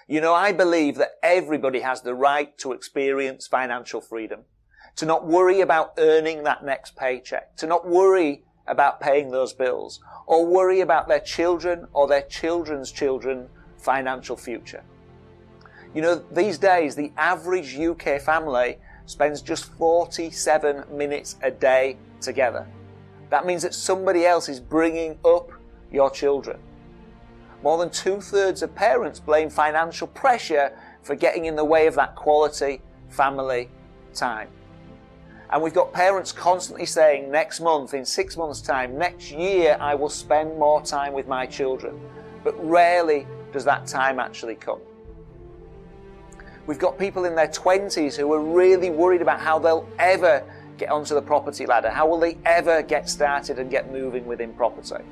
You know, I believe that everybody has the right to experience financial freedom, to not worry about earning that next paycheck, to not worry about paying those bills, or worry about their children or their children's children financial future. You know, these days, the average UK family spends just 47 minutes a day together. That means that somebody else is bringing up your children. More than 2/3 of parents blame financial pressure for getting in the way of that quality family time. And we've got parents constantly saying, next month, in 6 months' time, next year, I will spend more time with my children. But rarely does that time actually come. We've got people in their 20s who are really worried about how they'll ever get onto the property ladder. How will they ever get started and get moving within property?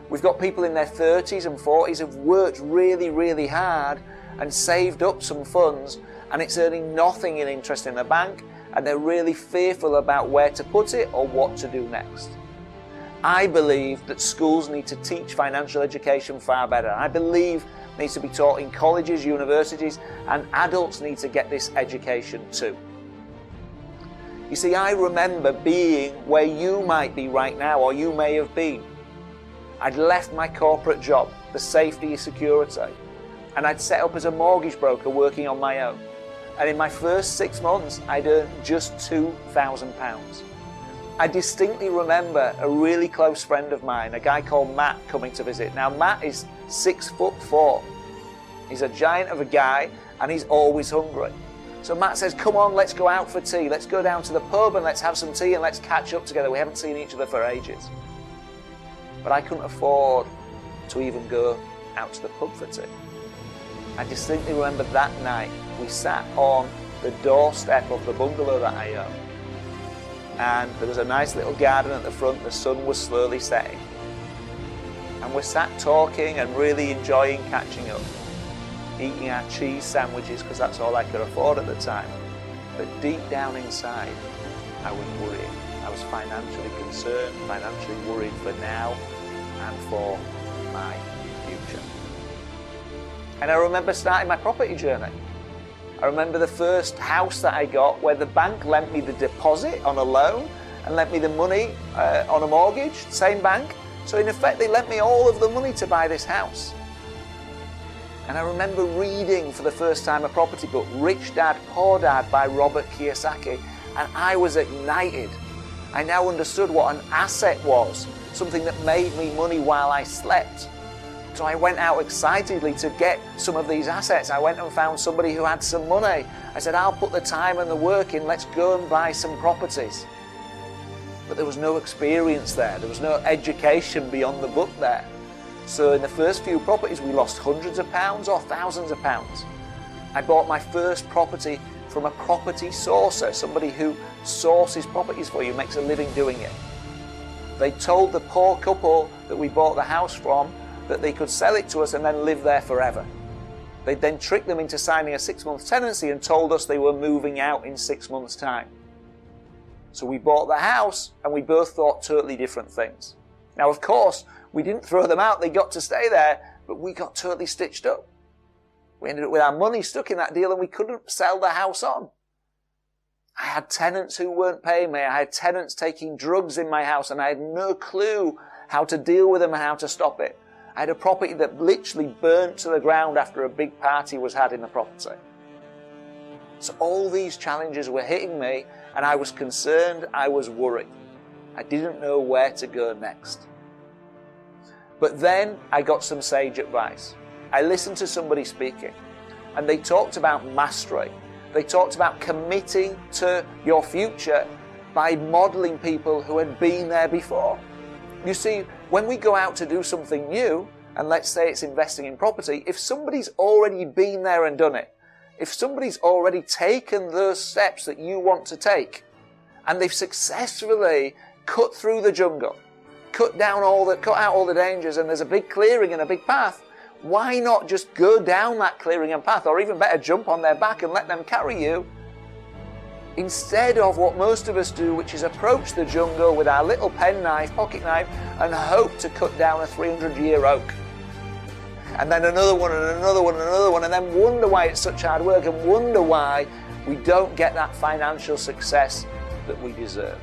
We've got people in their 30s and 40s who've worked really, really hard and saved up some funds, and it's earning nothing in interest in the bank, and they're really fearful about where to put it or what to do next. I believe that schools need to teach financial education far better. I believe it needs to be taught in colleges, universities, and adults need to get this education too. You see, I remember being where you might be right now, or you may have been. I'd left my corporate job, the safety, security, and I'd set up as a mortgage broker working on my own. And in my first 6 months, I'd earned just £2,000. I distinctly remember a really close friend of mine, a guy called Matt, coming to visit. Now, Matt is 6'4". He's a giant of a guy, and he's always hungry. So Matt says, come on, let's go out for tea. Let's go down to the pub and let's have some tea and let's catch up together. We haven't seen each other for ages. But I couldn't afford to even go out to the pub for tea. I distinctly remember that night, we sat on the doorstep of the bungalow that I own. And there was a nice little garden at the front, the sun was slowly setting. And we're sat talking and really enjoying catching up, eating our cheese sandwiches because that's all I could afford at the time. But deep down inside, I was worrying. I was financially concerned, financially worried for now and for my future. And I remember starting my property journey. I remember the first house that I got where the bank lent me the deposit on a loan and lent me the money on a mortgage, same bank. So in effect, they lent me all of the money to buy this house. And I remember reading for the first time a property book, Rich Dad, Poor Dad by Robert Kiyosaki, and I was ignited. I now understood what an asset was, something that made me money while I slept. So I went out excitedly to get some of these assets. I went and found somebody who had some money. I said, I'll put the time and the work in, let's go and buy some properties. But there was no experience there. There was no education beyond the book there. So in the first few properties, we lost hundreds of pounds or thousands of pounds. I bought my first property from a property sourcer, somebody who sources properties for you, makes a living doing it. They told the poor couple that we bought the house from that they could sell it to us and then live there forever. They then tricked them into signing a 6-month tenancy and told us they were moving out in 6 months' time. So we bought the house and we both thought totally different things. Now, of course, we didn't throw them out, they got to stay there, but we got totally stitched up. We ended up with our money stuck in that deal and we couldn't sell the house on. I had tenants who weren't paying me, I had tenants taking drugs in my house and I had no clue how to deal with them and how to stop it. I had a property that literally burnt to the ground after a big party was had in the property. So all these challenges were hitting me and I was concerned, I was worried. I didn't know where to go next. But then I got some sage advice. I listened to somebody speaking and they talked about mastery. They talked about committing to your future by modeling people who had been there before. You see, when we go out to do something new, and let's say it's investing in property, if somebody's already been there and done it, if somebody's already taken those steps that you want to take, and they've successfully cut through the jungle, cut out all the dangers, and there's a big clearing and a big path, why not just go down that clearing and path, or even better, jump on their back and let them carry you, instead of what most of us do, which is approach the jungle with our little penknife, pocket knife, and hope to cut down a 300-year oak. and then another one and another one and another one, and then wonder why it's such hard work and wonder why we don't get that financial success that we deserve.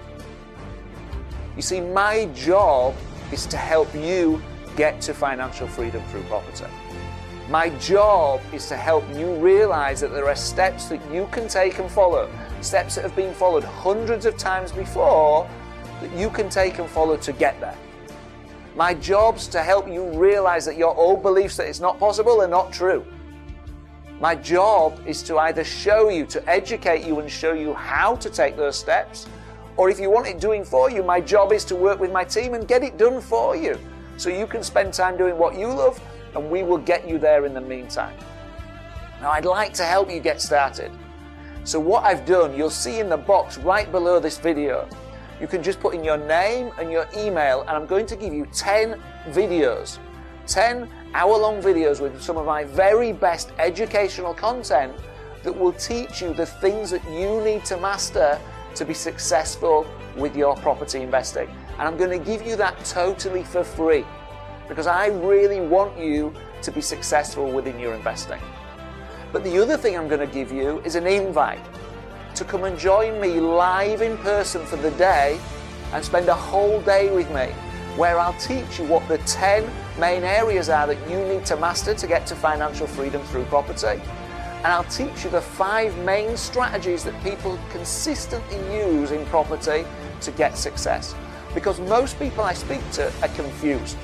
You see, my job is to help you get to financial freedom through property. My job is to help you realize that there are steps that you can take and follow, steps that have been followed hundreds of times before, that you can take and follow to get there. My job's to help you realize that your old beliefs that it's not possible are not true. My job is to either show you, to educate you and show you how to take those steps, or if you want it doing for you, my job is to work with my team and get it done for you, so you can spend time doing what you love, and we will get you there in the meantime. Now, I'd like to help you get started. So what I've done, you'll see in the box right below this video, you can just put in your name and your email, and I'm going to give you 10 videos, 10 hour-long videos with some of my very best educational content that will teach you the things that you need to master to be successful with your property investing. And I'm going to give you that totally for free, because I really want you to be successful within your investing. But the other thing I'm going to give you is an invite to come and join me live in person for the day and spend a whole day with me, where I'll teach you what the 10 main areas are that you need to master to get to financial freedom through property. And I'll teach you the 5 main strategies that people consistently use in property to get success. Because most people I speak to are confused.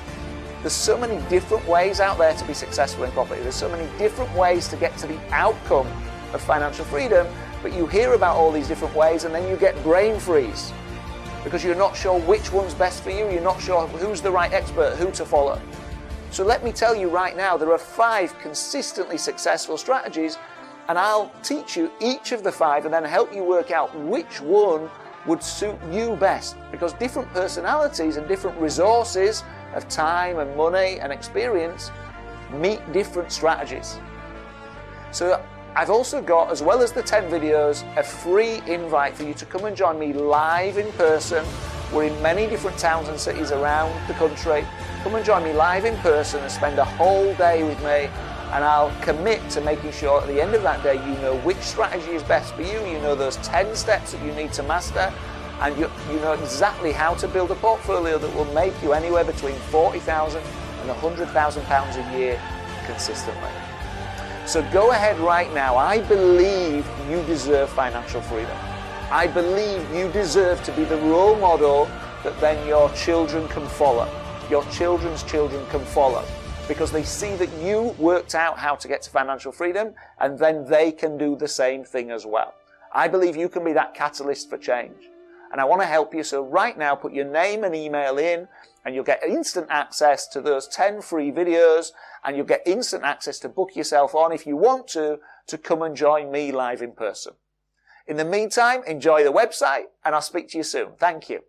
There's so many different ways out there to be successful in property. There's so many different ways to get to the outcome of financial freedom, but you hear about all these different ways and then you get brain freeze because you're not sure which one's best for you, you're not sure who's the right expert, who to follow. So let me tell you right now, there are 5 consistently successful strategies, and I'll teach you each of the 5 and then help you work out which one would suit you best, because different personalities and different resources of time and money and experience meet different strategies. So I've also got, as well as the 10 videos, a free invite for you to come and join me live in person. We're in many different towns and cities around the country. Come and join me live in person and spend a whole day with me, and I'll commit to making sure at the end of that day you know which strategy is best for you, you know those 10 steps that you need to master, and you know exactly how to build a portfolio that will make you anywhere between £40,000 and £100,000 a year consistently. So go ahead right now. I believe you deserve financial freedom. I believe you deserve to be the role model that then your children can follow. Your children's children can follow, because they see that you worked out how to get to financial freedom, and then they can do the same thing as well. I believe you can be that catalyst for change. And I want to help you. So right now, put your name and email in, and you'll get instant access to those 10 free videos, and you'll get instant access to book yourself on, if you want to come and join me live in person. In the meantime, enjoy the website, and I'll speak to you soon. Thank you.